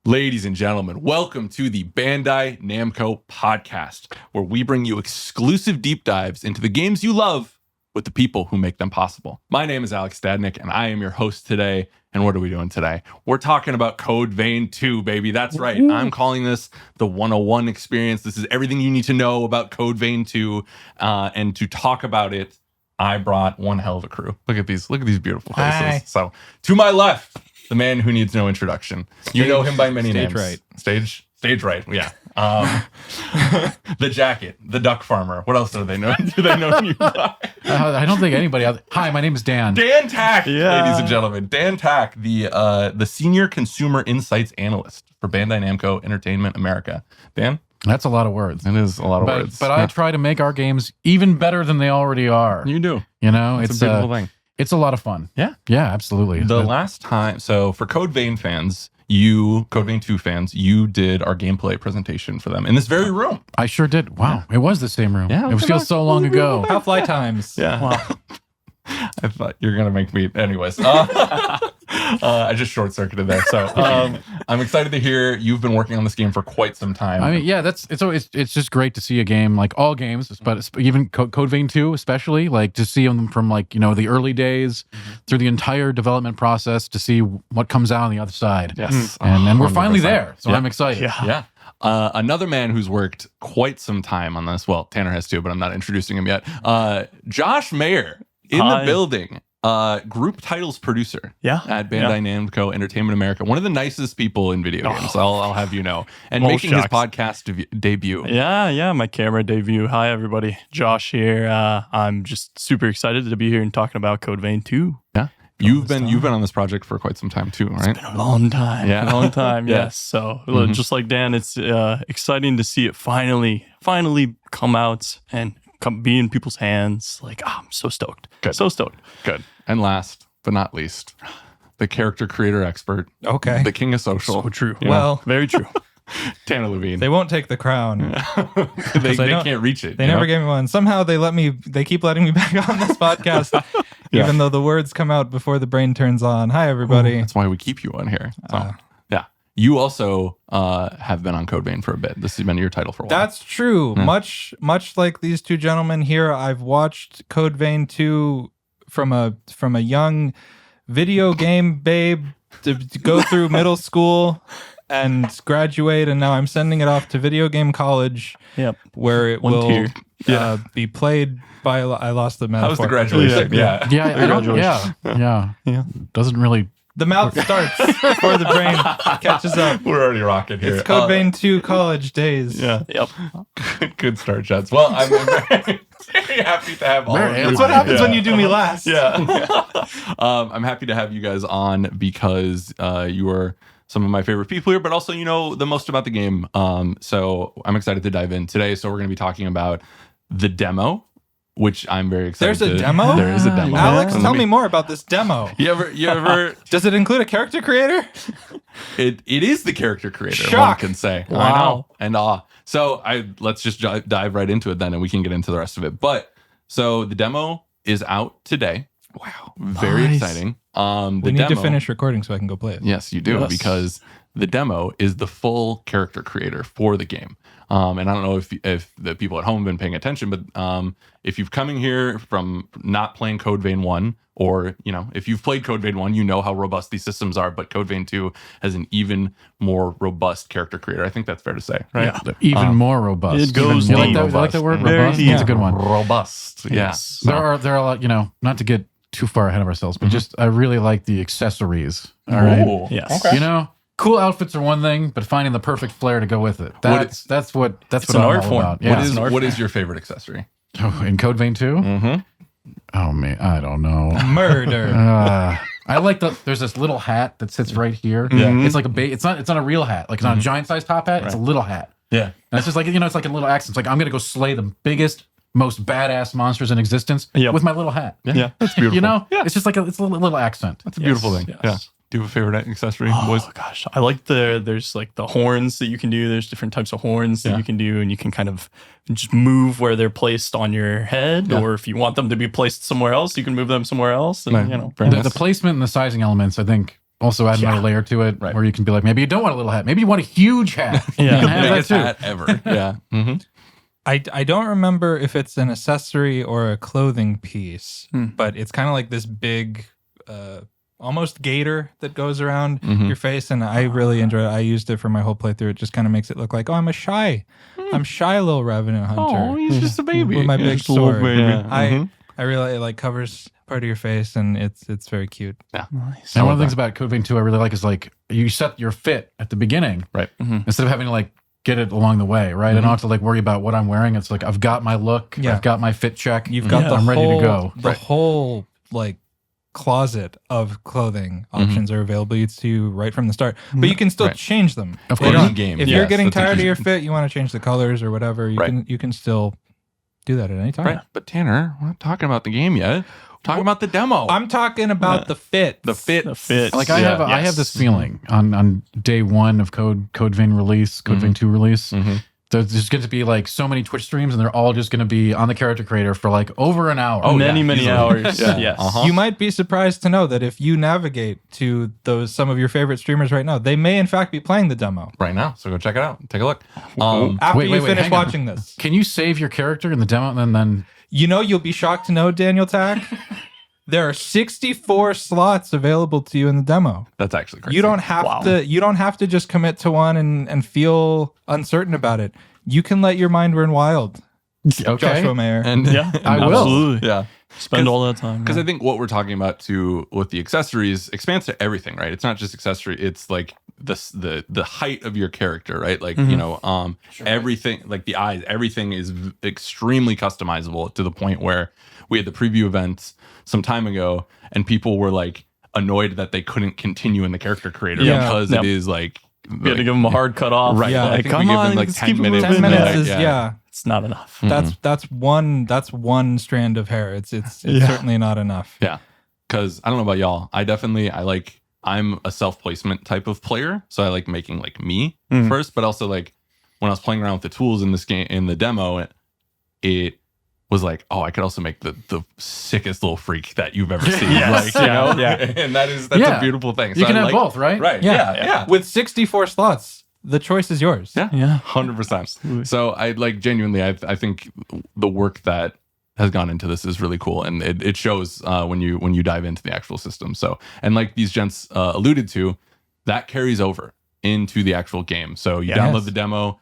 Ladies and gentlemen, welcome to the Bandai Namco podcast, where we bring you exclusive deep dives into the games you love with the people who make them possible. My name is Alex Stadnick, and I am your host today. And what are we doing today? We're talking about Code Vein 2, baby. That's right. I'm calling this the 101 experience. This is everything you need to know about Code Vein 2. And to talk about it, I brought one hell of a crew. Look at these beautiful faces. Hi. So to my left, the man who needs no introduction. You know him by many names. Right. Stage right. Yeah. The jacket, the duck farmer. What else do they know? Do they know you by? I don't think anybody else. Hi, my name is Dan. Dan Tack, ladies and gentlemen. Dan Tack, the senior consumer insights analyst for Bandai Namco Entertainment America. Dan? That's a lot of words. It is a lot of words. But I try to make our games even better than they already are. You do. You know, It's a beautiful thing. It's a lot of fun. Yeah. Yeah, absolutely. The last time, so for Code Vein fans, Code Vein 2 fans, you did our gameplay presentation for them in this very room. I sure did. Wow. It was the same room. Yeah, It feels so long ago. How fly times. Yeah. Wow. I thought you were going to make me, anyways. I just short-circuited there. So I'm excited to hear you've been working on this game for quite some time. I mean, yeah, it's just great to see a game, like all games, but even Code Vein 2 especially, like to see them from like, you know, the early days through the entire development process to see what comes out on the other side. Yes. And we're 100%. finally there. So Yeah. I'm excited. Yeah. Another man who's worked quite some time on this, well, Tanner has too, but I'm not introducing him yet. Josh Mayer in the building. Group titles producer at Bandai Namco Entertainment America. One of the nicest people in video games, I'll have you know. And making his podcast debut. Yeah, my camera debut. Hi, everybody. Josh here. I'm just super excited to be here and talking about Code Vein 2. Yeah. You've been on this project for quite some time too, right? It's been a long time. Yeah. A long time, Yeah. yes. So just like Dan, it's exciting to see it finally come out and be in people's hands. Like, I'm so stoked. Good. So stoked. Good. And last but not least, the character creator expert. Okay. The king of social. So true. Well, Very true. Tanner Levine. they won't take the crown. they can't reach it. They never gave me one. Somehow they keep letting me back on this podcast, even though the words come out before the brain turns on. Hi, everybody. That's why we keep you on here. So, yeah. You also have been on Code Vein for a bit. This has been your title for a while. That's true. Much like these two gentlemen here, I've watched Code Vein 2 from a young video game babe to go through middle school and graduate, and now I'm sending it off to video game college. Yep. Where it One will tier. be played by. I lost the metaphor. How's the graduation? Yeah. Yeah. Doesn't really. The mouth starts before the brain catches up. We're already rocking here. It's Code Vein 2 college days. Yeah. Yep. Good start, Jets. Well, I'm very happy to have all of you. That's what happens when you do me last. Yeah. I'm happy to have you guys on because you are some of my favorite people here, but also you know the most about the game. So I'm excited to dive in today. So we're going to be talking about the demo, which I'm very excited. There's a demo? There is a demo. Alex, tell me more about this demo. You ever? Does it include a character creator? It is the character creator. Shock. One can say. Wow. I know. And so let's just dive right into it then, and we can get into the rest of it. But so the demo is out today. Wow, very exciting. We need to finish recording so I can go play it. Yes, you do, because the demo is the full character creator for the game. And I don't know if the people at home have been paying attention, but if you've coming here from not playing Code Vein 1, or you know, if you've played Code Vein 1, you know how robust these systems are, but Code Vein 2 has an even more robust character creator. I think that's fair to say, right? Yeah. Even more robust. It goes you deep. like that word? Very Robust? deep. That's a good one. Robust. Yes. Yeah. There are a lot, you know, not to get too far ahead of ourselves, but just I really like the accessories. All right. Ooh, Yes. okay. You know, cool outfits are one thing, but finding the perfect flair to go with it. That's what an I'm art all form. about. Yeah. What is your favorite accessory? In Code Vein 2? Mm-hmm. Oh man, I don't know. Murder. I like there's this little hat that sits right here. Yeah. It's like it's not a real hat. Like it's not a giant sized top hat. It's a little hat. Yeah. And it's just like, you know, it's like a little accent. It's like I'm gonna go slay the biggest, most badass monsters in existence with my little hat. Yeah. That's beautiful. You know, it's just like it's a little accent. That's a beautiful thing. Yes. Yeah. Do you have a favorite accessory, boys? Oh gosh, I like there's like the horns that you can do. There's different types of horns that you can do, and you can kind of just move where they're placed on your head, or if you want them to be placed somewhere else, you can move them somewhere else. And, you know, The placement and the sizing elements, I think, also add another layer to it, Right. where you can be like, maybe you don't want a little hat, maybe you want a huge hat. Yeah. You can have that Biggest too. hat ever. Yeah. Mhm. I don't remember if it's an accessory or a clothing piece, Hmm. but it's kind of like this big, almost gator that goes around Mhm. your face, and I really enjoy it. I used it for my whole playthrough. It just kind of makes it look like, oh, I'm shy little revenant hunter. Oh, he's just a baby. With my big just a little sword. baby. Yeah. I Mhm. I really it like covers part of your face, and it's very cute. Nice. And one of the things about Code Vein 2 I really like is like you set your fit at the beginning, Right. instead of having to like get it along the way, right? I don't have to like worry about what I'm wearing. It's like I've got my look, Yeah. I've got my fit check. You've got Yeah. the I'm ready to whole, go. The Right. whole like closet of clothing options are available to you right from the start, but you can still Right. change them. Of They course. don't- In-game, If yes, you're getting that's tired of interesting. your fit, you want to change the colors or whatever. You can still do that at any time. Right. But Tanner, we're not talking about the game yet. We're talking about the demo. I'm talking about the fit. the fit. The fit. Like I have this feeling on day one of Code Vein release, Code Vein 2 release. Mhm. There's just going to be like so many Twitch streams, and they're all just going to be on the character creator for like over an hour. Oh, many, yeah, many easily. hours. Yeah. Yes. Uh-huh. You might be surprised to know that if you navigate to some of your favorite streamers right now, they may in fact be playing the demo Right now. So go check it out. Take a look. after Wait, you wait, finish hang on. watching this. Can you save your character in the demo and then? You know, you'll be shocked to know, Daniel Tack, there are 64 slots available to you in the demo. That's actually crazy. You don't have to just commit to one and feel uncertain about it. You can let your mind run wild. Okay. Joshua Mayer. And Yeah, I will. absolutely. Yeah. Spend all that time. Because I think what we're talking about too with the accessories expands to everything, right? It's not just accessory. It's like the height of your character, right? Like you know, everything, like the eyes, everything is extremely customizable to the point where we had the preview events some time ago, and people were like annoyed that they couldn't continue in the character creator Yeah. because Yep. it is like we had to give them a hard cut off. Right. Yeah, I I Like, think come we give on, them like let's 10 keep it minutes. 10 moving. minutes Yeah, is yeah. It's not enough. That's one strand of hair. It's certainly not enough. Yeah. Cause I don't know about y'all. I'm a self-placement type of player. So I like making like me first, but also like when I was playing around with the tools in this game in the demo, it was like, oh, I could also make the sickest little freak that you've ever seen. Yes. Like, you know? Yeah. And that's Yeah. a beautiful thing. You So can I have like- both, right? Right. Yeah. Yeah. With 64 slots, the choice is yours. Yeah. Yeah. 100%. So I like genuinely, I think the work that has gone into this is really cool, and it shows when you dive into the actual system. So, and like these gents alluded to, that carries over into the actual game. So you Yes. download the demo,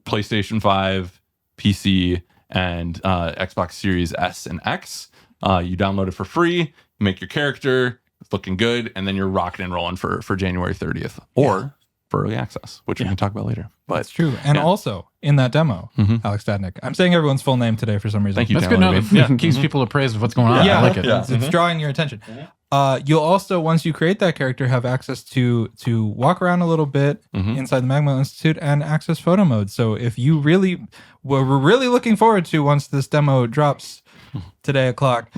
PlayStation 5, PC, and Xbox Series S and X. You download it for free, you make your character, it's looking good, and then you're rocking and rolling for January 30th or for early access, which we can talk about later. But That's true. And Yeah. also in that demo, Alex Stadnick. I'm saying everyone's full name today for some reason. Thank you. That's Tanner good. No, Levy. it keeps people appraised of what's going on. Yeah. I like it. Yeah. It's drawing your attention. You'll also, once you create that character, have access to walk around a little bit inside the Magma Institute and access photo mode. So if you really, what we're really looking forward to once this demo drops today at clock,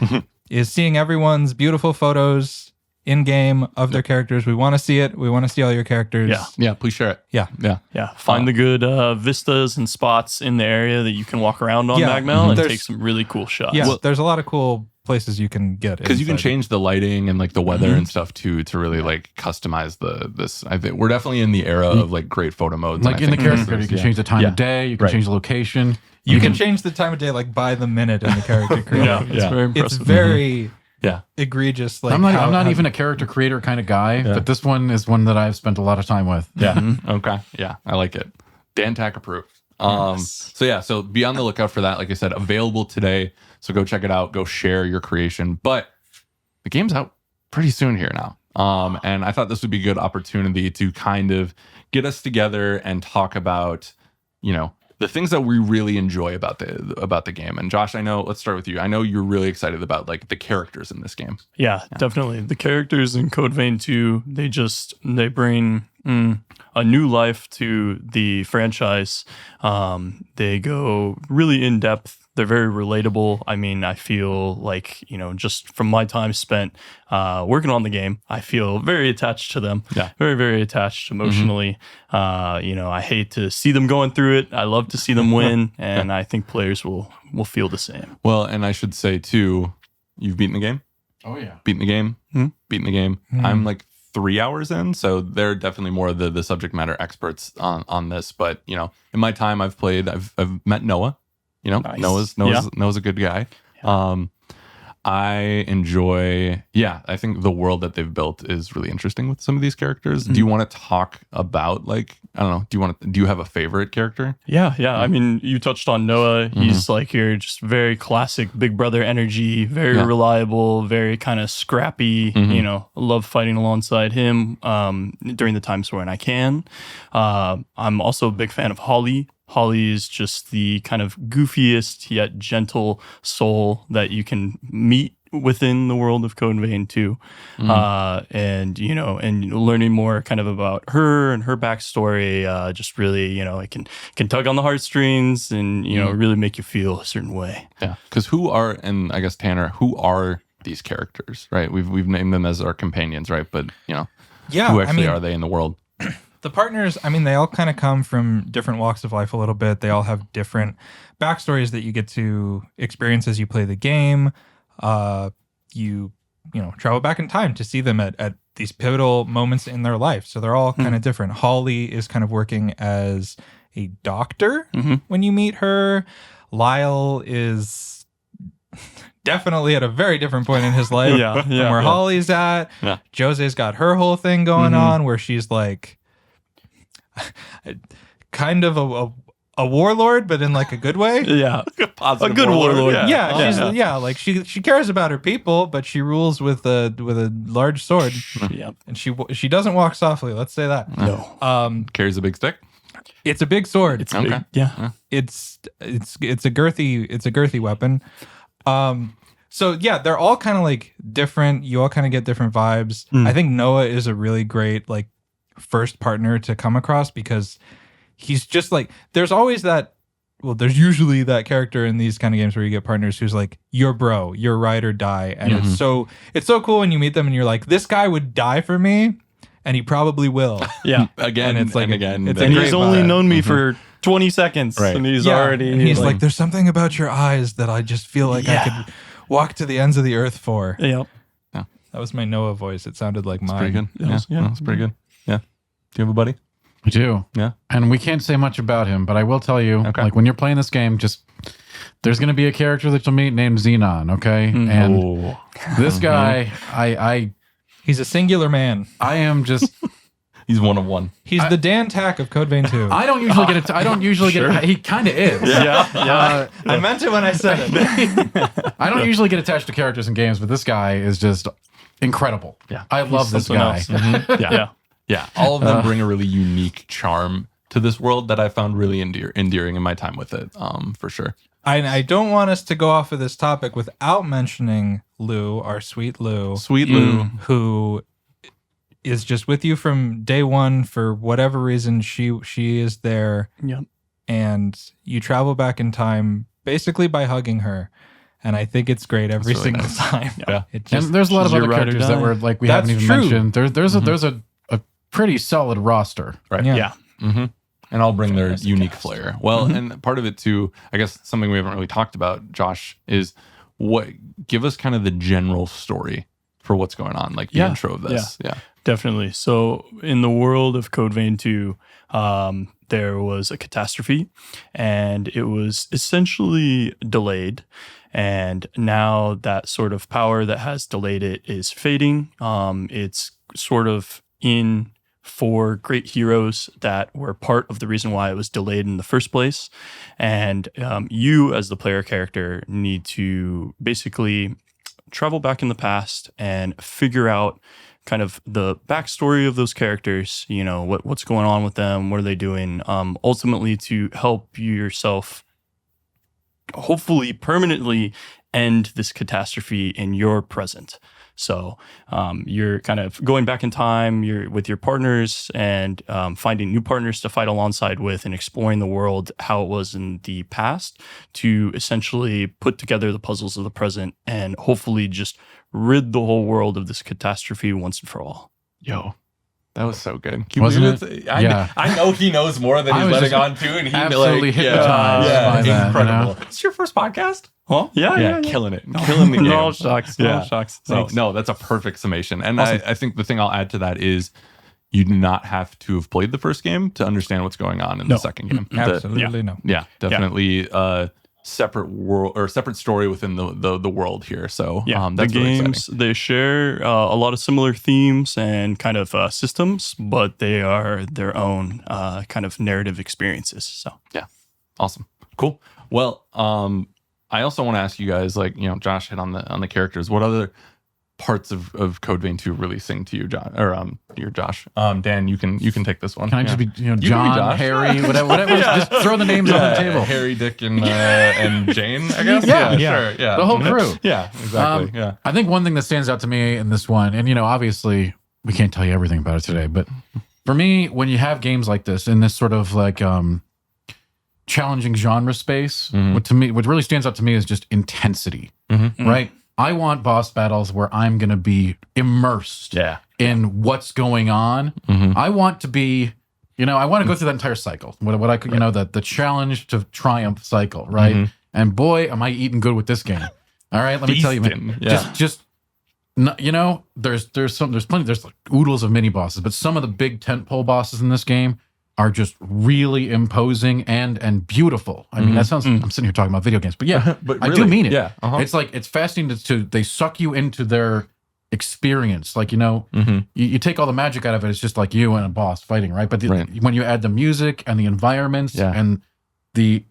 is seeing everyone's beautiful photos in game of their characters. We want to see it. We want to see all your characters. Yeah. Yeah, please share it. Yeah. Yeah. Yeah, find the good vistas and spots in the area that you can walk around on Yeah, Magmel and there's- take some really cool shots. Yeah. There's a lot of cool places you can get Because you can inside. change the lighting and like the weather and stuff too to really like customize this. I think we're definitely in the era of like great photo modes. Like and I in the think character this creator, is- you can yeah. change the time Yeah. of day, you can Right. change the location. You can change the time of day like by the minute in the character creator. Yeah, it's very It's impressive. very Yeah. egregious. Like I'm not. how- I'm not how- even a character creator kind of guy, but this one is one that I've spent a lot of time with. Yeah. Okay. Yeah. I like it. Dan Tack approved. So yeah, so be on the lookout for that. Like I said, available today. So go check it out. Go share your creation. But the game's out pretty soon here now. And I thought this would be a good opportunity to kind of get us together and talk about, you know, the things that we really enjoy about the game. And Josh, I know, let's start with you. I know you're really excited about like the characters in this game. Yeah, definitely. The characters in Code Vein 2, they bring a new life to the franchise. They go really in depth. They're very relatable. I mean, I feel like, you know, just from my time spent working on the game, I feel very attached to them. Yeah. Very, very attached emotionally. You know, I hate to see them going through it. I love to see them win. And I think players will feel the same. Well, and I should say too, you've beaten the game. Oh yeah. Beaten the game. Beaten the game. I'm like 3 hours in, so they're definitely more of the subject matter experts on this. But in my time I've played, I've met Noah. Nice. Noah's a good guy. I enjoy, I think the world that they've built is really interesting with some of these characters. Do you want to talk about, like, I don't know, do you have a favorite character? Yeah. I mean, you touched on Noah. He's like your just very classic big brother energy, very reliable, very kind of scrappy, love fighting alongside him during the times when I can. I'm also a big fan of Holly. Holly is just the kind of goofiest yet gentle soul that you can meet within the world of Code Vein 2. And learning more kind of about her and her backstory, just really, it can tug on the heartstrings and, really make you feel a certain way. Yeah. Because and I guess Tanner, who are these characters, right? We've named them as our companions, right? But, who actually are they in the world? The partners, I mean, they all kind of come from different walks of life a little bit. They all have different backstories that you get to experience as you play the game. You travel back in time to see them at these pivotal moments in their life. So they're all kind of different. Holly is kind of working as a doctor when you meet her. Lyle is definitely at a very different point in his life from where Holly's at. Yeah. Jose's got her whole thing going on where she's like kind of a warlord, but in like a good way. Yeah, a good warlord. Yeah, like she cares about her people, but she rules with a large sword. Yeah, and she doesn't walk softly. Let's say that. No. Carries a big stick. It's a big sword. It's big. Yeah. It's a girthy weapon. So yeah, they're all kind of like different. You all kind of get different vibes. I think Noah is a really great like first partner to come across because he's just like, there's usually that character in these kind of games where you get partners who's like your bro, your ride or die. And it's so cool when you meet them and you're like, this guy would die for me and he probably will. Yeah. Again, and it's like, again. It's and a he's great only vibe. known me for 20 seconds. Right. And he's already. And he's like, there's something about your eyes that I just feel like I could walk to the ends of the earth for. Yeah. That was my Noah voice. It sounded like mine. Pretty good. Yeah, it's pretty good. Yeah. Do you have a buddy? We do. Yeah. And we can't say much about him, but I will tell you, like when you're playing this game, just there's going to be a character that you'll meet named Xenon, okay? And this guy, He's a singular man. I am just... He's one of one. He's the Dan Tack of Code Vein 2. I don't usually get it. I don't usually get it. He kind of is. Yeah. I meant it when I said it. I don't usually get attached to characters in games, but this guy is just incredible. Yeah. I love this guy. Yeah. All of them bring a really unique charm to this world that I found really endearing in my time with it, for sure. I don't want us to go off of this topic without mentioning Lou, our sweet Lou. Sweet Lou. Who is just with you from day one for whatever reason. She is there. Yep. And you travel back in time basically by hugging her. And I think it's great every really single nice. time. Yeah. It just, And there's a lot of She's other your ride or characters that die. were like we That's haven't even true. mentioned. There's a pretty solid roster. Right. Yeah. And I'll bring their Fantastic unique cast. flair. Well, and part of it too, I guess something we haven't really talked about, Josh, is give us kind of the general story for what's going on, like the intro of this. Yeah. Definitely. So in the world of Code Vein 2, there was a catastrophe and it was essentially delayed. And now that sort of power that has delayed it is fading. It's sort of in for great heroes that were part of the reason why it was delayed in the first place. And you, as the player character, need to basically travel back in the past and figure out kind of the backstory of those characters, what's going on with them, what are they doing, ultimately to help yourself hopefully permanently end this catastrophe in your present. So you're kind of going back in time, you're with your partners and finding new partners to fight alongside with and exploring the world how it was in the past to essentially put together the puzzles of the present and hopefully just rid the whole world of this catastrophe once and for all. Yo, that was so good. Wasn't it? Yeah. I know he knows more than I he's was letting just on to, and he absolutely hypnotized by that, incredible. you know? It's your first podcast? Huh? Yeah. killing it, killing the game. No shocks. No Yeah. shocks. So Thanks. no, that's a perfect summation. And Awesome. I think the thing I'll add to that is you do not have to have played the first game to understand what's going on in the second game. Absolutely no. Yeah, definitely separate world or separate story within the world here. So Yeah, that's the really games, exciting. they share a lot of similar themes and kind of systems, but they are their own kind of narrative experiences. So Awesome. Cool. Well, I also want to ask you guys, like, Josh hit on the characters. What other parts of Code Vein 2 really sing to you, John, or you're Josh? Dan, you can take this one. Can I just be can be John, Josh. Harry, whatever? Just throw the names on the table. Harry, Dick, and Jane, I guess. Yeah. Sure. Yeah. The whole crew. Yeah, exactly. Yeah. I think one thing that stands out to me in this one, and obviously we can't tell you everything about it today, but for me, when you have games like this in this sort of like challenging genre space, what really stands out to me is just intensity, right? I want boss battles where I'm going to be immersed in what's going on. I want to be, I want to go through that entire cycle. What I could, the challenge to triumph cycle, right? And boy, am I eating good with this game. All right, let me tell you, man. Just there's plenty, there's like oodles of mini bosses, but some of the big tentpole bosses in this game are just really imposing and beautiful. I mean, that sounds, I'm sitting here talking about video games, but yeah, But I do really, mean it. yeah, It's like, it's fascinating to they suck you into their experience. Like, you take all the magic out of it. It's just like you and a boss fighting, right? But when you add the music and the environments and the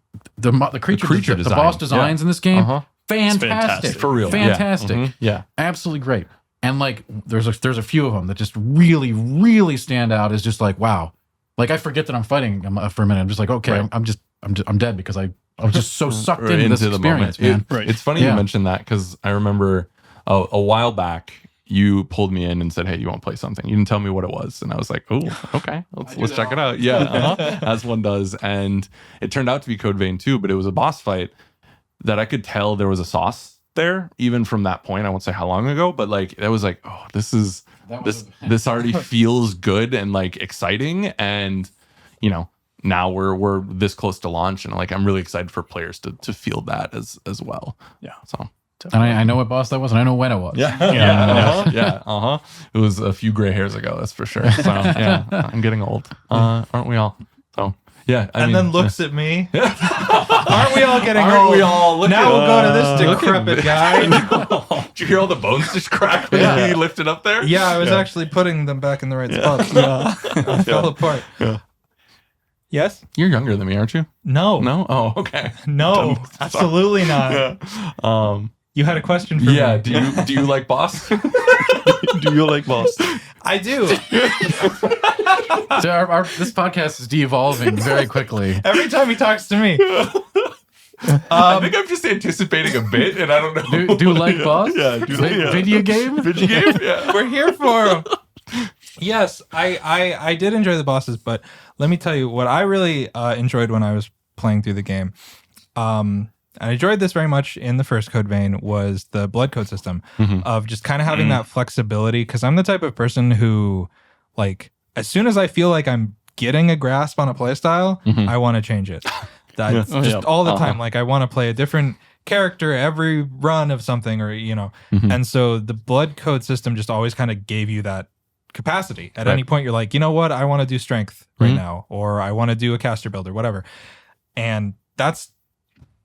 creature creature the design. boss designs in this game, fantastic. fantastic. For real. Fantastic. Yeah. Absolutely great. And like, there's a few of them that just really, really stand out as just like, wow. Like, I forget that I'm fighting for a minute. I'm just like, okay, I'm dead because I was just so sucked into this experience, man. It's funny you mentioned that because I remember a while back you pulled me in and said, "Hey, you want to play something?" You didn't tell me what it was, and I was like, "Oh, okay, let's check it out." Yeah, as one does. And it turned out to be Code Vein 2, but it was a boss fight that I could tell there was a sauce there, even from that point. I won't say how long ago, but like it was like, oh, this already feels good and like exciting, and now we're this close to launch, and like I'm really excited for players to feel that as well. Yeah. So And I know what boss that was, and I know when it was. It was a few gray hairs ago, that's for sure. So yeah, I'm getting old, aren't we all? So yeah, I mean, then looks at me. Aren't we all getting Aren't old? we all? Look Now at- we'll go to this look at decrepit me. guy. Did you hear all the bones just crack when Yeah. he lifted up there? Yeah, I was actually putting them back in the right spots. I fell apart. Yeah. Yes? You're younger than me, aren't you? No. No? Oh, okay. No. Absolutely not. Yeah. You had a question for Yeah. me. Do you like boss? Do you like boss? I do. So this podcast is de-evolving very quickly. Every time he talks to me. I think I'm just anticipating a bit, and I don't know. Do you like boss? Yeah. Do you like Video game? Video game? Yeah. We're here for him. Yes, I did enjoy the bosses, but let me tell you what I really enjoyed when I was playing through the game. I enjoyed this very much in the first Code Vein was the blood code system of just kind of having that flexibility, because I'm the type of person who, like, as soon as I feel like I'm getting a grasp on a playstyle, I want to change it. That's just all the time. Like, I want to play a different character every run of something, or and so the blood code system just always kind of gave you that capacity. At any point, you're like, you know what, I want to do strength right now, or I want to do a caster build or whatever, and that's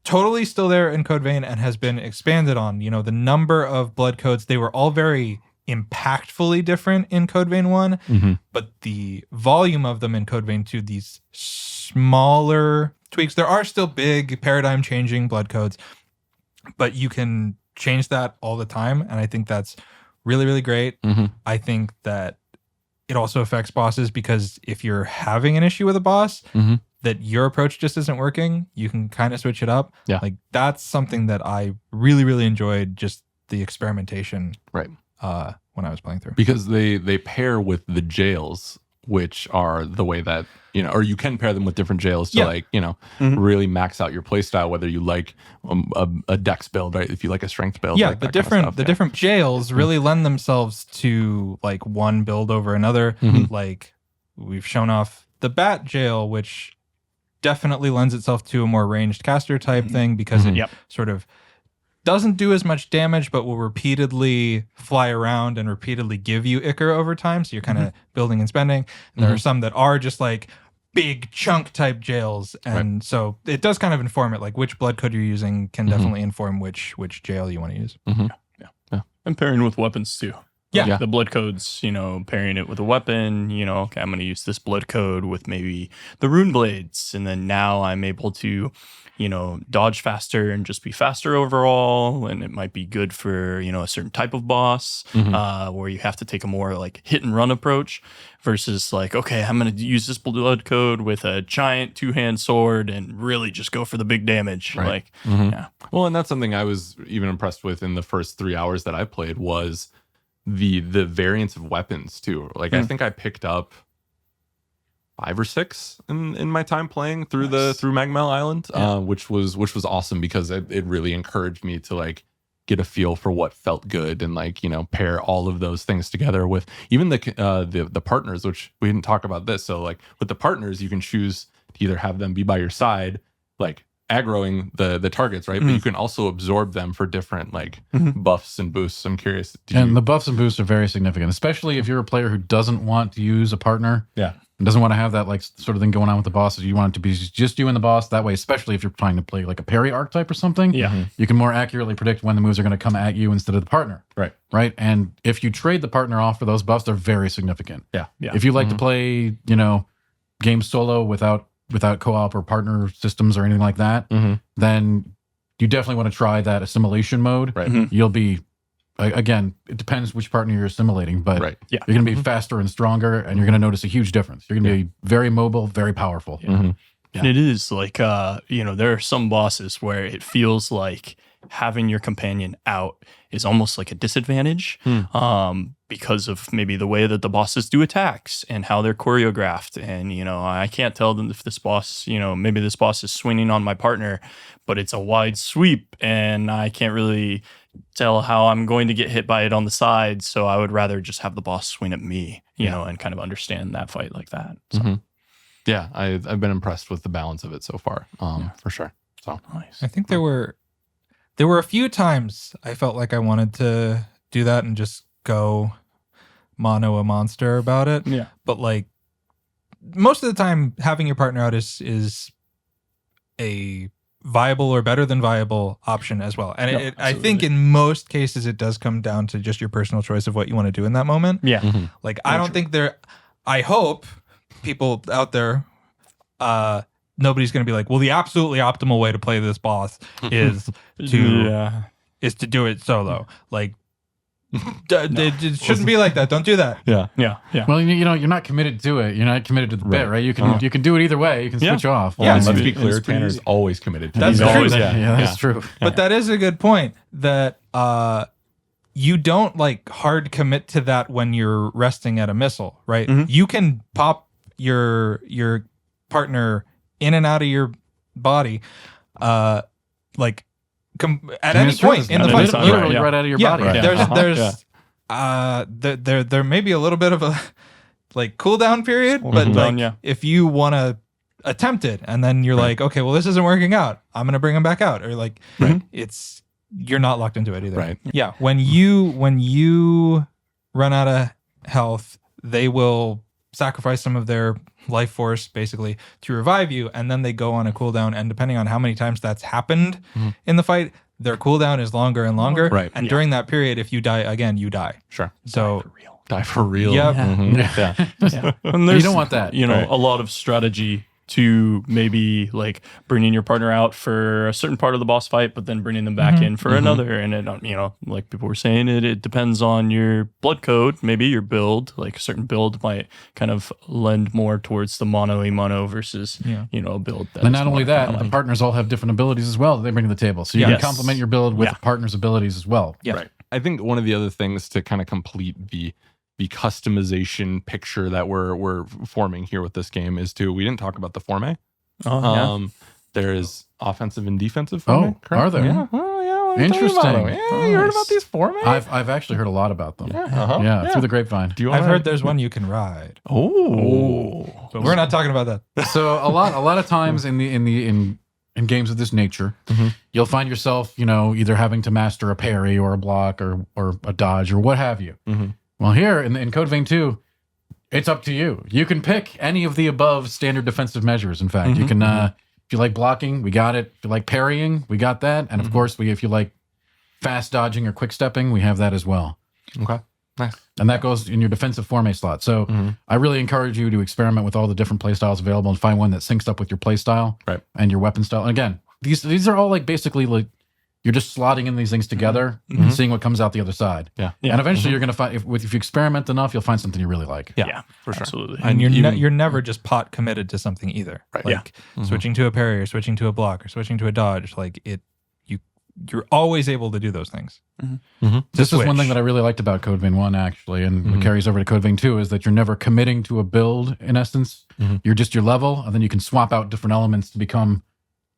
totally still there in Code Vein and has been expanded on. The number of blood codes, they were all very impactfully different in Code Vein 1, but the volume of them in Code Vein 2, these smaller tweaks, there are still big paradigm changing blood codes, but you can change that all the time, and I think that's really, really great. I think that it also affects bosses, because if you're having an issue with a boss that your approach just isn't working, you can kind of switch it up. Yeah. Like, that's something that I really, really enjoyed, just the experimentation Right. When I was playing through. Because they pair with the jails, which are the way that, or you can pair them with different jails to really max out your play style, whether you like a dex build, right? If you like a strength build. Yeah, like the that kind of stuff, different jails really lend themselves to like one build over another. Like, we've shown off the bat jail, which definitely lends itself to a more ranged caster type thing, because it sort of doesn't do as much damage, but will repeatedly fly around and repeatedly give you Ichor over time. So you're kind of building and spending. And there are some that are just like big chunk type jails. And so it does kind of inform it. Like which blood code you're using can definitely inform which jail you want to use. Yeah. And pairing with weapons too. Yeah. Like the blood codes, pairing it with a weapon, okay, I'm going to use this blood code with maybe the rune blades. And then now I'm able to, dodge faster and just be faster overall. And it might be good for, a certain type of boss where you have to take a more like hit and run approach versus like, okay, I'm going to use this blood code with a giant 2-hand sword and really just go for the big damage. Right. Yeah. Well, and that's something I was even impressed with in the first 3 hours that I played was the variants of weapons too. Like I think I picked up 5 or 6 in my time playing through through Magmel Island, which was awesome because it really encouraged me to like get a feel for what felt good and like pair all of those things together with even the partners, which we didn't talk about this. So like with the partners, you can choose to either have them be by your side, like aggroing the targets, right? But you can also absorb them for different like buffs and boosts. I'm curious. The buffs and boosts are very significant, especially if you're a player who doesn't want to use a partner. Yeah. And doesn't want to have that like sort of thing going on with the bosses. You want it to be just you and the boss. That way, especially if you're trying to play like a parry archetype or something, you can more accurately predict when the moves are going to come at you instead of the partner. Right. And if you trade the partner off for those buffs, they're very significant. Yeah. If you like to play, games solo without co-op or partner systems or anything like that, then you definitely want to try that assimilation mode. Right. You'll be, again, it depends which partner you're assimilating, but you're going to be faster and stronger, and you're going to notice a huge difference. You're going to be very mobile, very powerful. And it is like, there are some bosses where it feels like having your companion out is almost like a disadvantage because of maybe the way that the bosses do attacks and how they're choreographed. And, I can't tell them if this boss, maybe this boss is swinging on my partner, but it's a wide sweep and I can't really tell how I'm going to get hit by it on the side. So I would rather just have the boss swing at me, and kind of understand that fight like that. So. Yeah, I've been impressed with the balance of it so far, for sure. So nice. I think there were a few times I felt like I wanted to do that and just go mono a monster about it. Yeah. But like most of the time having your partner out is a viable or better than viable option as well. And I think in most cases it does come down to just your personal choice of what you want to do in that moment. Yeah. Like I don't think I hope people out there nobody's going to be like, well, the absolutely optimal way to play this boss is to do it solo. Like, it shouldn't be like that. Don't do that. Yeah. Well, you're not committed to it. You're not committed to the bit, right? You can do it either way. You can switch off. Well, Yeah. let's be clear, Tanner's always committed to That's it. true. Always, That's true. But that is a good point that you don't like hard commit to that when you're resting at a missile, right? You can pop your partner in and out of your body, at any point in the fight. Literally right out of your body. Right. There may be a little bit of a like cooldown period, but if you want to attempt it and then you're like, okay, well, this isn't working out, I'm gonna bring him back out, or like you're not locked into it either. Right. Yeah. When you run out of health, they will sacrifice some of their life force basically to revive you, and then they go on a cooldown, and depending on how many times that's happened in the fight, their cooldown is longer and longer. Right. And during that period, if you die again, you die. Sure. So Die for real. Yep. Yeah. And You don't want that. A lot of strategy to maybe like bringing your partner out for a certain part of the boss fight, but then bringing them back in for another. And it, like people were saying, it depends on your blood code, maybe your build. Like a certain build might kind of lend more towards the mono versus a build. And not only that, the partners all have different abilities as well that they bring to the table. So you can complement your build with the partner's abilities as well. Yeah. Right. I think one of the other things to kind of complete the customization picture that we're forming here with this game is we didn't talk about the forme. There is offensive and defensive forme. Oh, are there? Yeah. Oh, yeah. Interesting. Yeah, you heard about these forme? I've actually heard a lot about them. Yeah. Through the grapevine. I've heard there's one you can ride. Oh. But we're not talking about that. So a lot of times in in games of this nature, Mhm. you'll find yourself, either having to master a parry or a block or a dodge or what have you. Mhm. Well, here in Code Vein 2, it's up to you. You can pick any of the above standard defensive measures. In fact, you can, if you like blocking, we got it. If you like parrying, we got that. And of course, if you like fast dodging or quick stepping, we have that as well. Okay. Nice. And that goes in your defensive forme slot. So I really encourage you to experiment with all the different play styles available and find one that syncs up with your play style and your weapon style. And again, these are all like basically like you're just slotting in these things together and seeing what comes out the other side. Yeah. And eventually you're going to find, if you experiment enough, you'll find something you really like. Yeah, for sure. Absolutely. And you're never just pot committed to something either. Right. Like switching to a parry or switching to a block or switching to a dodge, like you're always able to do those things. This is one thing that I really liked about Code Vein 1, actually, and what carries over to Code Vein 2 is that you're never committing to a build, in essence. You're just your level, and then you can swap out different elements to become...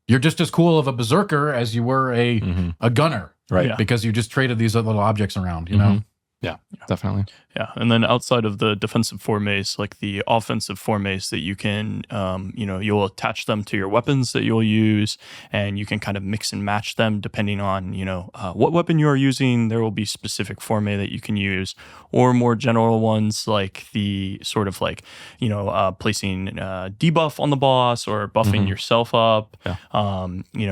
You're just as cool of a berserker as you were a gunner. Right. Yeah. Because you just traded these little objects around, you know? Yeah, definitely. Yeah, and then outside of the defensive formes, like the offensive formes that you can, you'll attach them to your weapons that you'll use, and you can kind of mix and match them depending on, what weapon you are using. There will be specific forme that you can use, or more general ones like the sort of like, placing debuff on the boss or buffing yourself up. Yeah.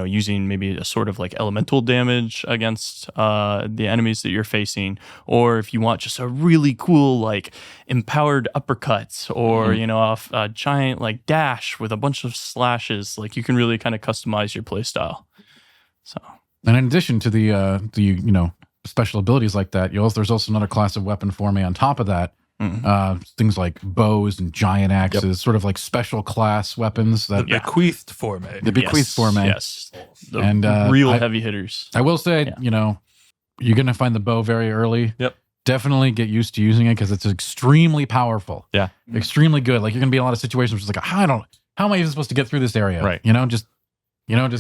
Using maybe a sort of like elemental damage against the enemies that you're facing, or if you want just a really cool like empowered uppercuts or a giant like dash with a bunch of slashes, like you can really kind of customize your play style. So, And in addition to the special abilities like that, there's also another class of weapon forme on top of that. Things like bows and giant axes, sort of like special class weapons that The bequeathed forme. the bequeathed forme. Yes, the And, real I- heavy hitters. I will say, you're going to find the bow very early. Yep. Definitely get used to using it because it's extremely powerful. Yeah. Extremely good. Like you're going to be in a lot of situations where it's like, how am I even supposed to get through this area? Right. Just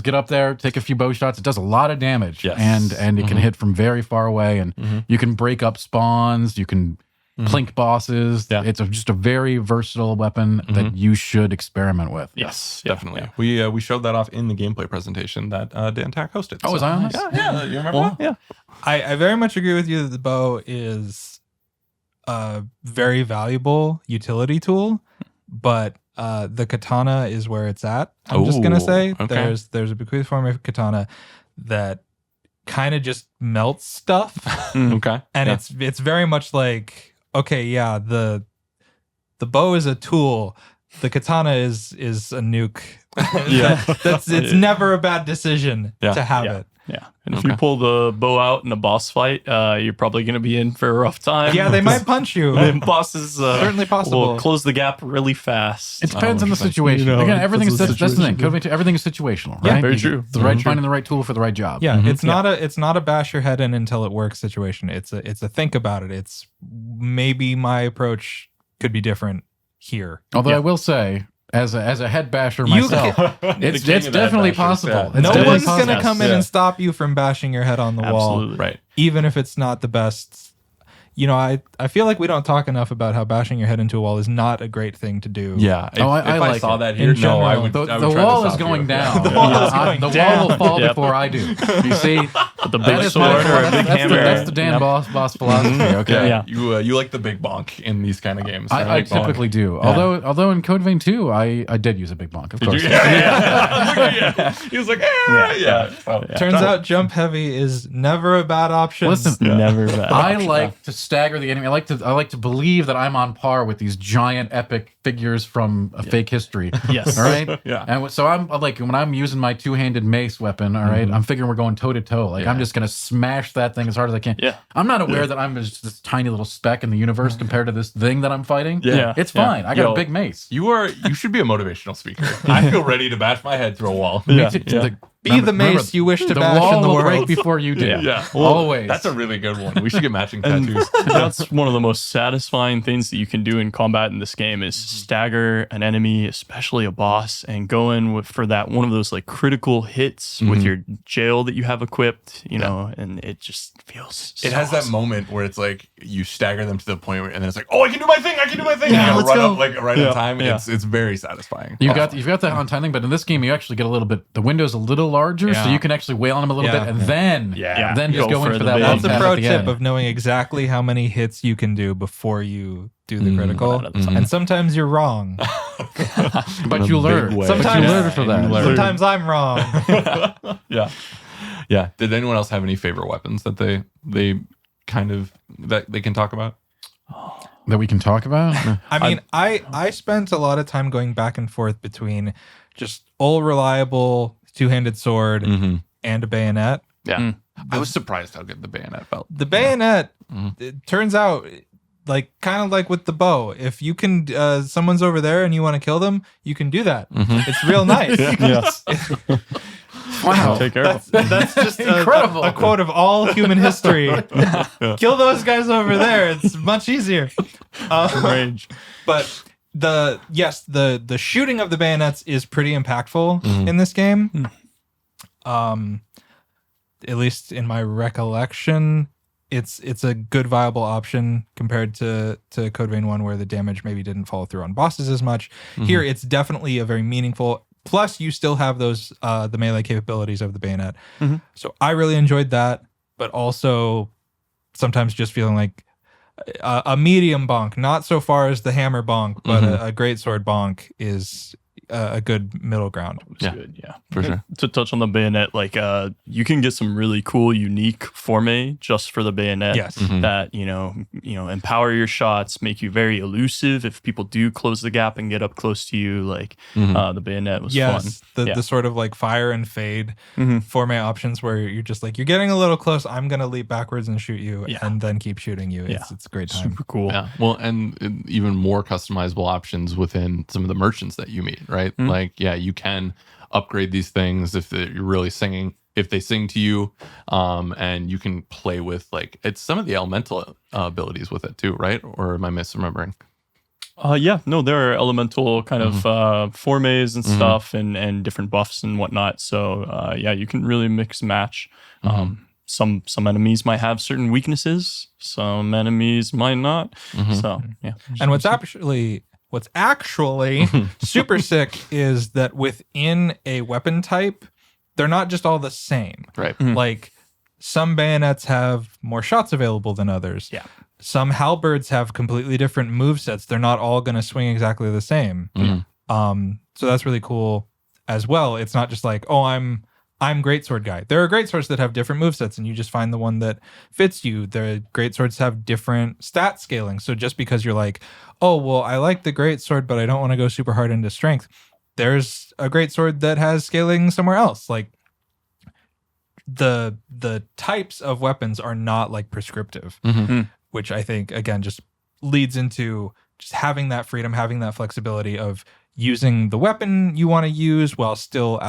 get up there, take a few bow shots. It does a lot of damage. Yes. And it can hit from very far away. And you can break up spawns. You can plink bosses. Yeah. It's just a very versatile weapon that you should experiment with. Yes, Yeah, definitely. We showed that off in the gameplay presentation that Dantac hosted. Oh, was I on this? Yeah, you remember that? Yeah. I very much agree with you that the bow is a very valuable utility tool, but the katana is where it's at. I'm just gonna Ooh, say okay. there's a bequeathed form of katana that kind of just melts stuff, Okay. and Yeah. it's very much like, okay, yeah, the bow is a tool, the katana is a nuke. Yeah. It's never a bad decision to have it. Yeah. And if you pull the bow out in a boss fight, you're probably going to be in for a rough time. Yeah, they might punch you. The bosses Certainly possible. will close the gap really fast. It depends on the interesting. situation. You know, Again, everything is that's the that's the thing. situation. Code Vein 2, everything is situational, Yeah, right? very true. The right finding the right tool for the right job. Yeah, it's not a bash your head in until it works situation. It's a think about it. It's maybe my approach could be different here. Although I will say, as a head basher You myself, it's The king of the definitely head bashers, possible. yeah. It's No definitely one's possible. gonna come in Yeah. and stop you from bashing your head on the wall, Absolutely. Right. even if it's not the best. I feel like we don't talk enough about how bashing your head into a wall is not a great thing to do. Yeah. If, Oh, I if I like saw it. that here, In no, I general. would. The, I would the try to wall is stop going you. down. The wall is going the down. wall will fall Yep. before I do. You see, With the that big is sword my- or a big that's hammer. the Dan Yep. boss philosophy. Okay. Yeah. You like the big bonk in these kind of games. I Big bonk. typically do. Although in Code Vein 2, I did use a big bonk, of Did course. you? Yeah. He was like, yeah. Oh, Turns out jump heavy is never a bad option. Listen, Never bad. I like to stagger the enemy. I like to believe that I'm on par with these giant epic figures from a fake history. Yes. All right. Yeah. And so I'm like, when I'm using my two-handed mace weapon, all right, I'm figuring we're going toe to toe. Like I'm just gonna smash that thing as hard as I can. Yeah. I'm not aware that I'm just this tiny little speck in the universe compared to this thing that I'm fighting. Yeah. It's fine. I got Yo, a big mace. You should be a motivational speaker. I feel ready to bash my head through a wall. Me Yeah, too. yeah. Be the mace you wish to The bash wall in the will world. break before you do. Yeah. Always. That's a really good one. We should get matching And tattoos. that's one of the most satisfying things that you can do in combat in this game is stagger an enemy, especially a boss, and go in for that one of those like critical hits with your jail that you have equipped, you know, and it just feels It so has that awesome. moment where it's like you stagger them to the point where, and then it's like, oh, I can do my thing. And Yeah, you gotta let's run go. up like right Yeah, in time. yeah. It's very satisfying. You've got that on timing, but in this game you actually get a little bit. The window's a little larger, so Yeah. you can actually wail on him a little Yeah. bit, and then Yeah. just go in for the that big- one That's a tap pro at the tip end. of knowing exactly how many hits you can do before you do the critical. Right at the time. And sometimes you're wrong. But you learn. way. But you Sometimes- learn from that. Sometimes I'm wrong. Yeah. Yeah. Did anyone else have any favorite weapons that they kind of that they can talk about? That we can talk about. I mean, I spent a lot of time going back and forth between just old reliable two-handed sword and a bayonet. Yeah. I was surprised how good the bayonet felt. The bayonet, it turns out, like kind of like with the bow, if you can, someone's over there and you want to kill them, you can do that. It's real nice. Yes. Wow. Take care of That's just Incredible. a quote of all human history. Kill those guys over there. It's much easier. range. But the shooting of the bayonets is pretty impactful in this game. At least in my recollection, it's a good viable option compared to Code Vein 1, where the damage maybe didn't follow through on bosses as much. Here it's definitely a very meaningful, plus you still have those the melee capabilities of the bayonet. So I really enjoyed that, but also sometimes just feeling like a medium bonk, not so far as the hammer bonk, but a great sword bonk is a good middle ground. It was Yeah. good, yeah. For sure. To touch on the bayonet, like you can get some really cool, unique forme just for the bayonet. Yes. That you know, empower your shots, make you very elusive. If people do close the gap and get up close to you, like the bayonet was Yes, fun. the sort of like fire and fade Mhm. forme options where you're just like, you're getting a little close, I'm gonna leap backwards and shoot you, Yeah. and then keep shooting you. It's a great time. Super cool. Yeah. Well, and even more customizable options within some of the merchants that you meet, right? Like, yeah, you can upgrade these things if you're really singing, if they sing to you, and you can play with like it's some of the elemental abilities with it too, right? Or am I misremembering? Yeah, no, there are elemental kind of formes and stuff and different buffs and whatnot. So yeah, you can really mix and match. Some enemies might have certain weaknesses, some enemies might not. So yeah. And what's actually super sick is that within a weapon type, they're not just all the same. Right. Like some bayonets have more shots available than others. Yeah. Some halberds have completely different move sets. They're not all going to swing exactly the same. So that's really cool as well. It's not just like, oh, I'm greatsword guy. There are greatswords that have different movesets, and you just find the one that fits you. The greatswords have different stat scaling. So just because you're like, oh, well, I like the greatsword, but I don't want to go super hard into strength, there's a greatsword that has scaling somewhere else. Like the types of weapons are not like prescriptive, which I think again just leads into just having that freedom, having that flexibility of using the weapon you want to use while still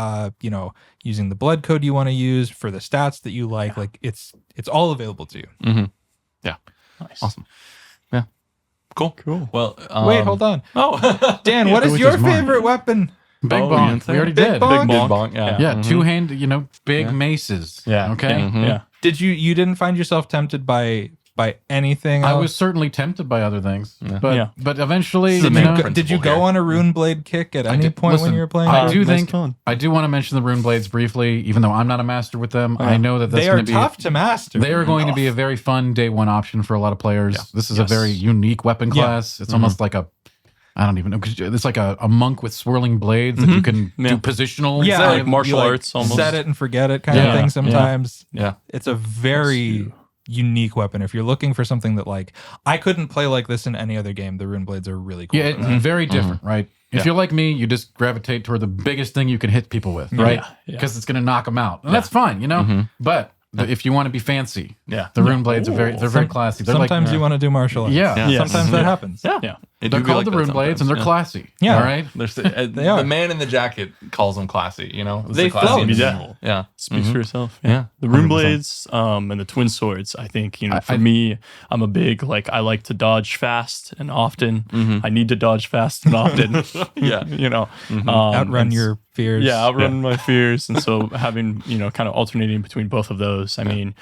using the blood code you want to use for the stats that you like. Like it's all available to you. Yeah. Nice. Awesome. Yeah. Cool. Well, Wait, hold on. Oh, Dan, what is which your is mine. favorite weapon? Big Oh, bonk. you didn't We already Big did. bonk? Big bonk. Yeah. Yeah, two-handed, big maces. Yeah. Okay. Yeah. Did you didn't find yourself tempted by anything I else? was certainly tempted by other things, but Yeah. but eventually, The Did main you, principle did you go here. on a rune blade kick at any did- point listen, when you were playing? I do nice think fun. I do want to mention the rune blades briefly, even though I'm not a master with them. I know that that's they are going to be tough to master. they are going to be a very fun day one option for a lot of players. This is a very unique weapon class. It's almost like I don't even know. 'Cause it's like a monk with swirling blades that you can do positional. Yeah, kind like of- martial you, arts almost. Set it and forget it kind of Yeah. thing Yeah. sometimes. Yeah. It's a very unique weapon. If you're looking for something that like I couldn't play like this in any other game, the rune blades are really cool. Yeah, for it's that. very different, right? If you're like me, you just gravitate toward the biggest thing you can hit people with, right? Yeah. Because it's going to knock them out, and that's fine, But if you want to be fancy, Yeah. the rune blades are very classy. They're Sometimes like, you want to do martial arts. Yeah. Yes. Sometimes that happens. Yeah. Yeah. I They're do be called like the that rune blades, and sometimes, they're classy. Yeah. All right. They are. The man in the jacket calls them classy. You know, it's They a classy float. individual. Yeah. Speaks for yourself. Yeah. The rune 100%. blades, and the twin swords. I think for me, I'm a big I like to dodge fast and often. I need to dodge fast and often. Yeah. Outrun and your fears. Yeah, outrun my fears. And so having, kind of alternating between both of those, I mean,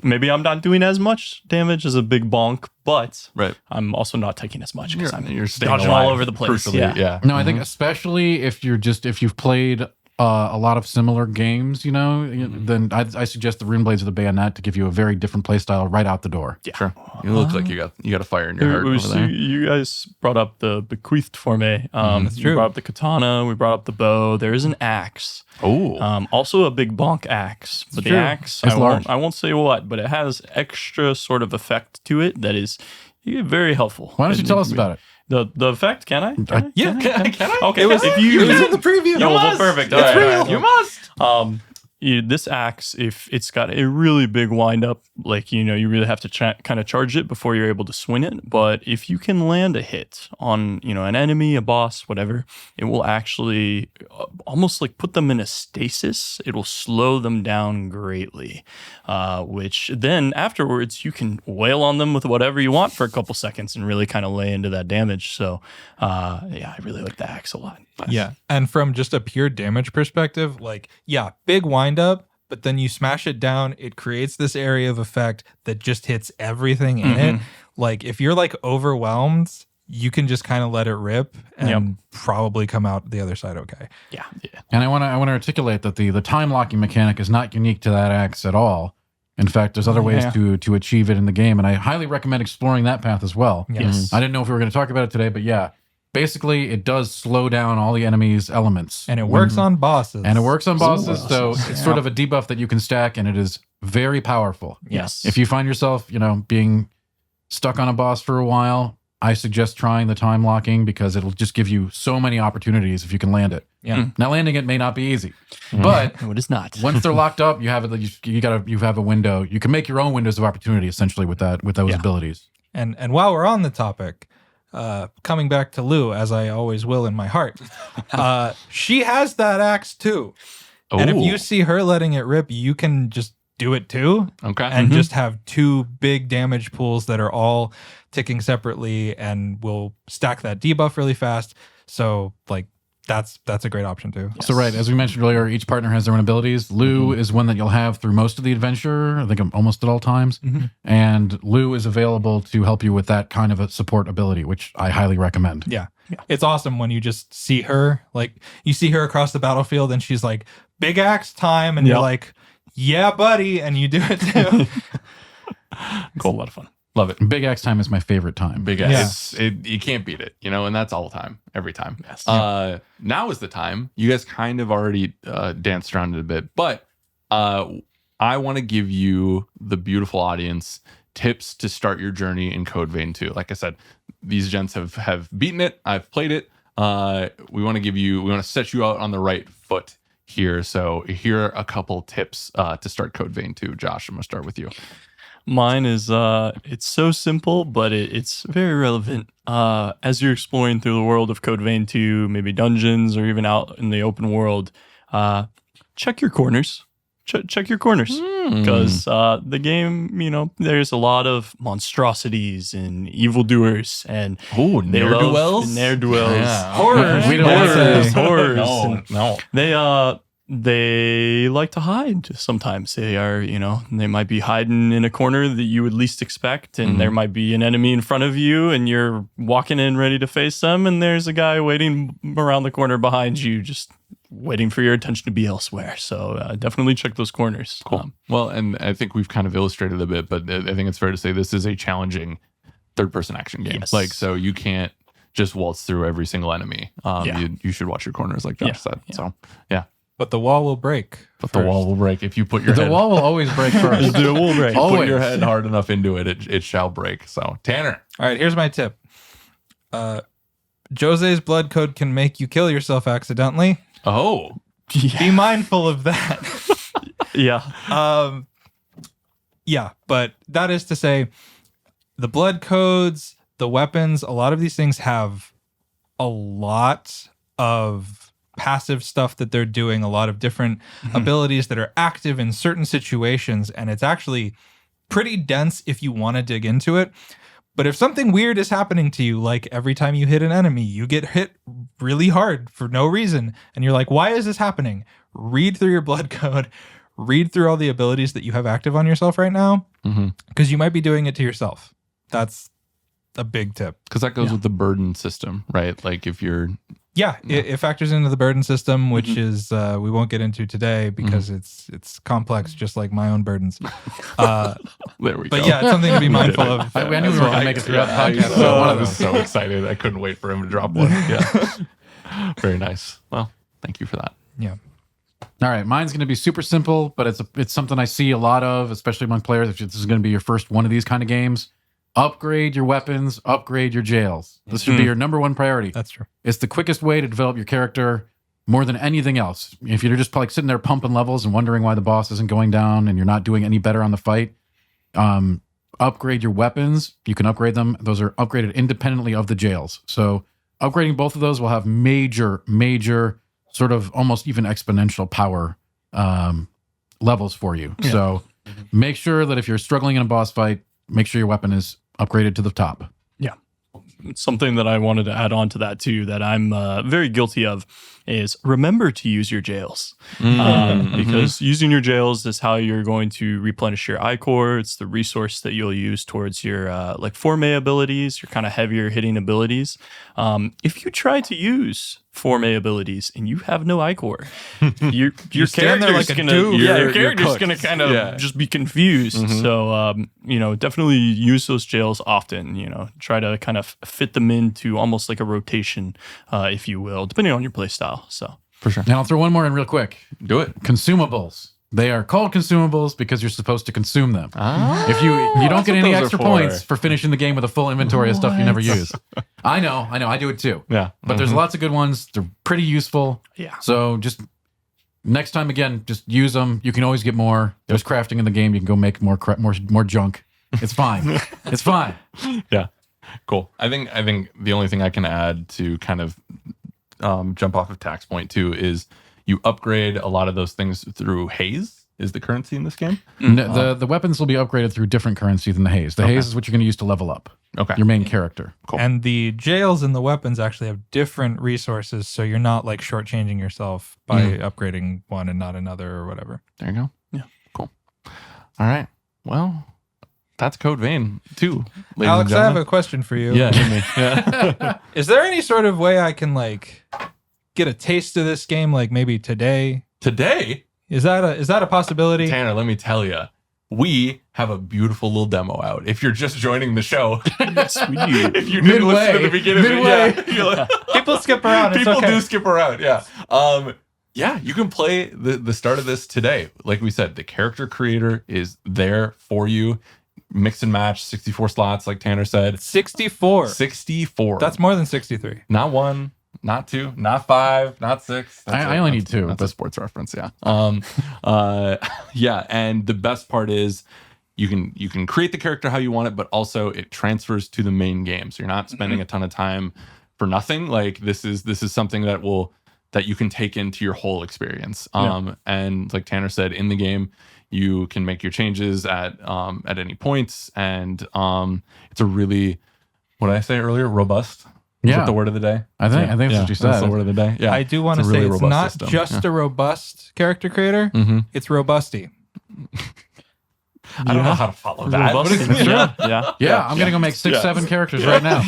maybe I'm not doing as much damage as a big bonk, but Right. I'm also not taking as much because You're staying dodging alive, all over the place. crucially, yeah. No, I think especially if you've played a lot of similar games, then I suggest the rune blades of the bayonet to give you a very different play style right out the door. Yeah. Sure. You look like you got a fire in your heart over there. You guys brought up the bequeathed for me. That's You true. brought up the katana. We brought up the bow. There is an axe. Oh. Also a big bonk axe. But the true. axe, It's large. I won't say what, but it has extra sort of effect to it that is very helpful. Why don't you tell us about it? The effect? Can I? Yeah. Can I? Okay. It was in the preview. No, well, perfect. It's All right, real. You must. This axe, if it's got a really big wind up, you really have to kind of charge it before you're able to swing it. But if you can land a hit on, an enemy, a boss, whatever, it will actually almost put them in a stasis. It will slow them down greatly, which then afterwards you can wail on them with whatever you want for a couple seconds and really kind of lay into that damage. So, I really like the axe a lot. Yeah. And from just a pure damage perspective, big wind up, but then you smash it down, it creates this area of effect that just hits everything in it. If you're overwhelmed, you can just kind of let it rip and probably come out the other side okay. Yeah. And I want to articulate that the time locking mechanic is not unique to that axe at all. In fact, there's other ways to achieve it in the game, and I highly recommend exploring that path as well. Yes. I didn't know if we were going to talk about it today, but yeah, basically it does slow down all the enemy's elements. And it works on bosses. And it works on bosses, so bosses. it's sort of a debuff that you can stack, and it is very powerful. Yes. If you find yourself, being stuck on a boss for a while, I suggest trying the time locking because it'll just give you so many opportunities if you can land it. Yeah. Now landing it may not be easy, but No, it is not. once they're locked up, you have a window. You can make your own windows of opportunity essentially with those abilities. And while we're on the topic, coming back to Lou, as I always will in my heart, she has that axe too. And if you see her letting it rip, you can just do it too. Okay. And just have two big damage pools that are all ticking separately and will stack that debuff really fast. So that's a great option too. So right, as we mentioned earlier, each partner has their own abilities. Lou is one that you'll have through most of the adventure, I think almost at all times. And Lou is available to help you with that kind of a support ability, which I highly recommend. Yeah. It's awesome when you just see her, you see her across the battlefield and she's like, big axe time. And you're like, yeah, buddy. And you do it too. Cool. A lot of fun. Love it. Big Axe time is my favorite time. Big ass. You can't beat it, and that's all the time, every time. Yes. Now is the time. You guys kind of already danced around it a bit, but I want to give you, the beautiful audience, tips to start your journey in Code Vein 2. Like I said, these gents have beaten it. I've played it. We want to set you out on the right foot here. So here are a couple tips to start Code Vein 2. Josh, I'm going to start with you. Mine is it's so simple, but it's very relevant. As you're exploring through the world of Code Vein 2, maybe dungeons or even out in the open world, check your corners. Check your corners. Because the game, there's a lot of monstrosities and evildoers and ne'er-do-wells? Ne'er-do-wells. Yeah. Horrors. We don't want to say. Horrors. No. They like to hide sometimes. They might be hiding in a corner that you would least expect, and there might be an enemy in front of you, and you're walking in ready to face them, and there's a guy waiting around the corner behind you, just waiting for your attention to be elsewhere. So definitely check those corners. Cool. Well, and I think we've kind of illustrated a bit, but I think it's fair to say this is a challenging third-person action game. Yes. So you can't just waltz through every single enemy. You should watch your corners, like Josh said. Yeah. So, yeah. But the wall will break. But the wall will break if you put your head. The wall will always break first. The wall break. Put Always. your head hard enough into it, it shall break. So, Tanner. All right, here's my tip. Jose's blood code can make you kill yourself accidentally. Oh. Be mindful of that. Yeah. Yeah, but that is to say, the blood codes, the weapons, a lot of these things have a lot of passive stuff that they're doing, a lot of different abilities that are active in certain situations, and it's actually pretty dense if you want to dig into it. But if something weird is happening to you, like every time you hit an enemy, you get hit really hard for no reason, and you're like, why is this happening? Read through your blood code, read through all the abilities that you have active on yourself right now, because you might be doing it to yourself. That's a big tip. Because that goes with the burden system, right? Like if you're... It factors into the burden system, which is we won't get into today because it's complex, just like my own burdens. There we go. But yeah, it's something to be mindful of. I knew we were going to make it throughout the podcast. I was so excited. I couldn't wait for him to drop one. Yeah. Very nice. Well, thank you for that. Yeah. All right, mine's going to be super simple, but it's something I see a lot of, especially among players. If this is going to be your first one of these kind of games, upgrade your weapons, upgrade your jails. This should be your number one priority. That's true. It's the quickest way to develop your character more than anything else. If you're just like sitting there pumping levels and wondering why the boss isn't going down and you're not doing any better on the fight, upgrade your weapons. You can upgrade them. Those are upgraded independently of the jails. So upgrading both of those will have major sort of almost even exponential power levels for you. Yeah. So make sure that if you're struggling in a boss fight, make sure your weapon is upgraded to the top. Yeah. Something that I wanted to add on to that too, that I'm very guilty of, is remember to use your jails. Because using your jails is how you're going to replenish your iCore. It's the resource that you'll use towards your like Forme abilities, your kind of heavier hitting abilities. If you try to use Forme abilities and you have no iCore, your character's like your character's gonna kind of just be confused. So definitely use those jails often. Try to kind of fit them into almost like a rotation, if you will, depending on your play style. So for sure. Now I'll throw one more in real quick. Do it. Consumables. They are called consumables because you're supposed to consume them. If you don't get any extra points for finishing the game with a full inventory of stuff you never use. I know, I do it too. Yeah. But there's lots of good ones. They're pretty useful. Yeah. So just next time, again, just use them. You can always get more. There's crafting in the game. You can go make more junk. It's fine. It's fine. Yeah. Cool. I think the only thing I can add to kind of jump off of Tack's point too is you upgrade a lot of those things through haze is the currency in this game. The weapons will be upgraded through different currency than the haze. The haze is what you're going to use to level up your main character. Cool. And the jails and the weapons actually have different resources, so you're not like shortchanging yourself by upgrading one and not another or whatever. There you go. Yeah. Cool. All right. Well, that's Code Vein 2. Alex, I have a question for you. Yeah. Is there any sort of way I can like get a taste of this game, like maybe today? Today? Is that a possibility? Tanner, let me tell you, we have a beautiful little demo out. If you're just joining the show, yes, we do. If you didn't listen to the beginning, People skip around. People do skip around. Yeah. You can play the start of this today. Like we said, the character creator is there for you. Mix and match, 64 slots, like Tanner said. 64. 64. That's more than 63. Not 1, not 2, not 5, not 6. I only need 2. That's a sports reference, yeah. And the best part is you can create the character how you want it, but also it transfers to the main game. So you're not spending a ton of time for nothing. Like this is something that you can take into your whole experience. And like Tanner said, in the game, you can make your changes at any points, and it's a really, what did I say earlier? Robust. Is that the word of the day? I think that's what you said. That's the word of the day. Yeah, I do want to say it's not just a robust character creator. It's robusty. I don't know how to follow that. Yeah, I'm gonna go make 6-7 characters right now.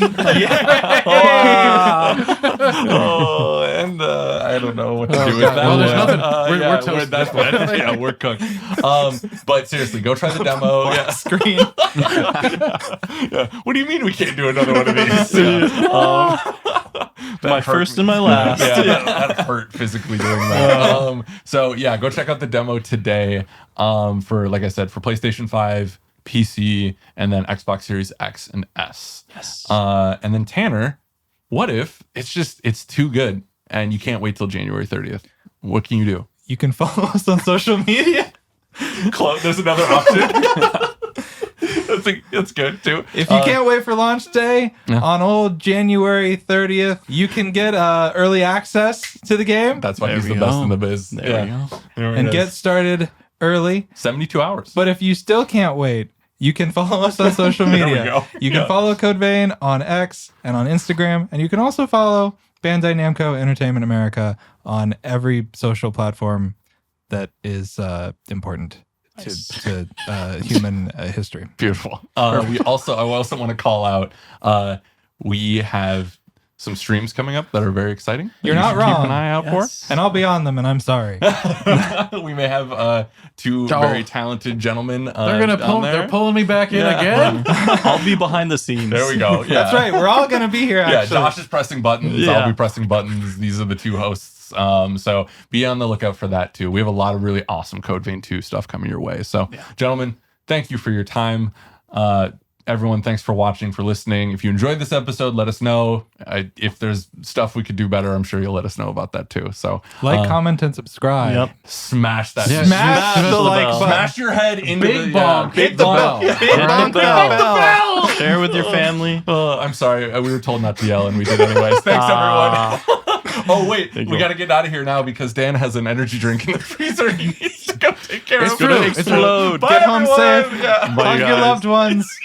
And I don't know what to do with that. Well, there's nothing. We're toast. That's we're cooked. But seriously, go try the demo. Screen. What do you mean we can't do another one of these? My first and my last. That hurt physically doing that. So go check out the demo today. For, like I said, for PlayStation 5, PC, and then Xbox Series X and S. Yes. And then Tanner, what if it's too good and you can't wait till January 30th? What can you do? You can follow us on social media. There's another option. That's good too. If you can't wait for launch day Yeah. on old January 30th, you can get early access to the game That's why There he's we the best go. in the biz. There we go. There it and is. get started early. 72 hours. But if you still can't wait, you can follow us on social There we media. go. You can Yeah. follow Code Vein on X and on Instagram, and you can also follow Bandai Namco Entertainment America on every social platform that is important to human history. Beautiful. I also want to call out. We have some streams coming up that are very exciting. You're that not you should Keep wrong. an eye out Yes. And I'll be on them, and I'm sorry. for. We may have two Oh. very talented gentlemen. They're pulling me back in again. I'll be behind the scenes. There we go. Yeah. That's right. We're all going to be here, Yeah, actually. Josh is pressing buttons. Yeah. I'll be pressing buttons. These are the two hosts. So be on the lookout for that too. We have a lot of really awesome Code Vein 2 stuff coming your way. So, gentlemen, thank you for your time. Everyone, thanks for watching, for listening. If you enjoyed this episode, let us know. If there's stuff we could do better, I'm sure you'll let us know about that too. So, Comment, and subscribe. Yep. smash that. Yeah, Smash the the like bell. button. Smash your head into Big the bonk. big Hit the bonk. bell. Hit Hit the the bell. bell. Share with your family. I'm sorry. We were told not to yell, and we did anyways. Thanks, everyone. Oh, wait. There you We go. got to get out of here now because Dan has an energy drink in the freezer. He needs to go take care It's of true. it. It's Explode. Bye, Get home everyone. safe. Yeah. Bye, Hug your guys. loved ones.